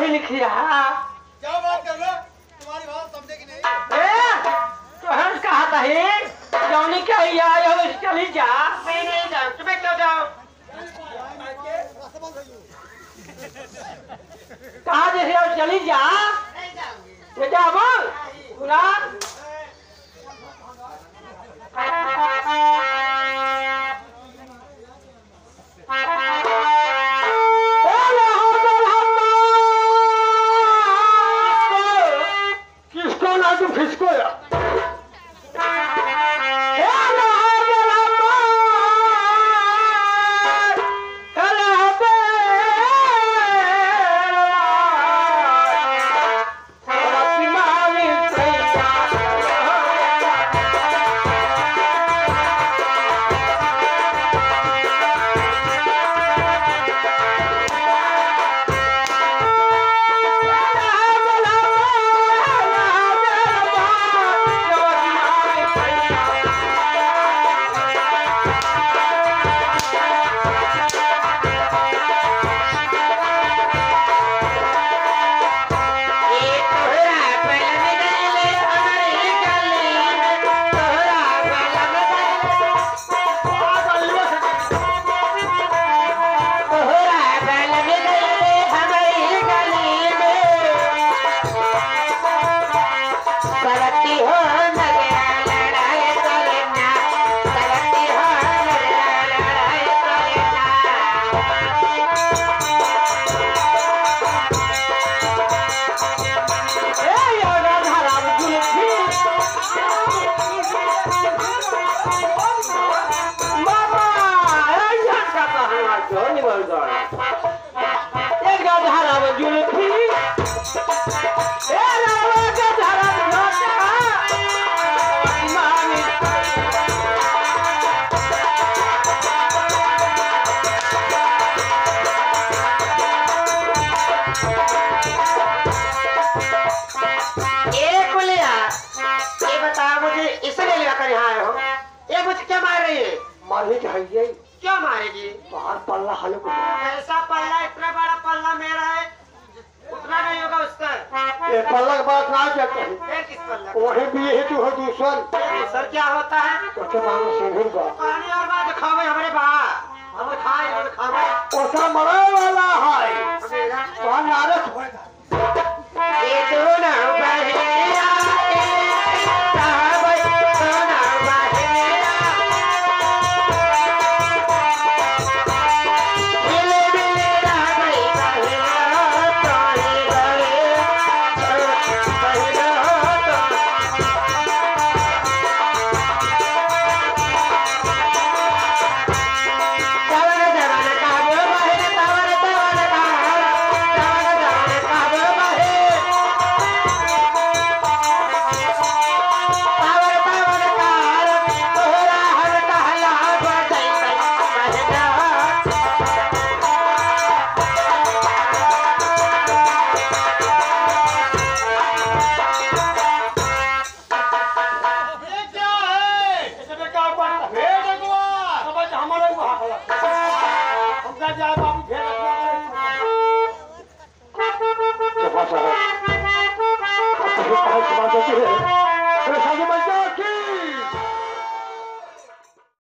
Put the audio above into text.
पढ़ी लिखी है। क्या बात कर रहे हो? तुम्हारी बात समझे कि नहीं? तो हंस कहा था ही जौनी क्या आए हो चली जा। मैं नहीं जाऊँ, तुम्हें क्यों जाऊँ? कहा जैसे अब चली जा। नहीं जाऊँगी। बेटा बोल सुना। किसको ना तू किसको या मारने चाहिए। क्यों मारेगी? बाहर पल्ला हालो को ऐसा पल्ला, इतना बड़ा पल्ला मेरा है, उतना नहीं होगा उसका। ये पल्ला के बात ना कहते हैं। फिर किस पल्ला? वही भी है तू है दूसर। सर क्या होता है? तो मानो सिंह का पानी और बात खावे हमारे बाहर हम खाए और खावे। ओसा मरा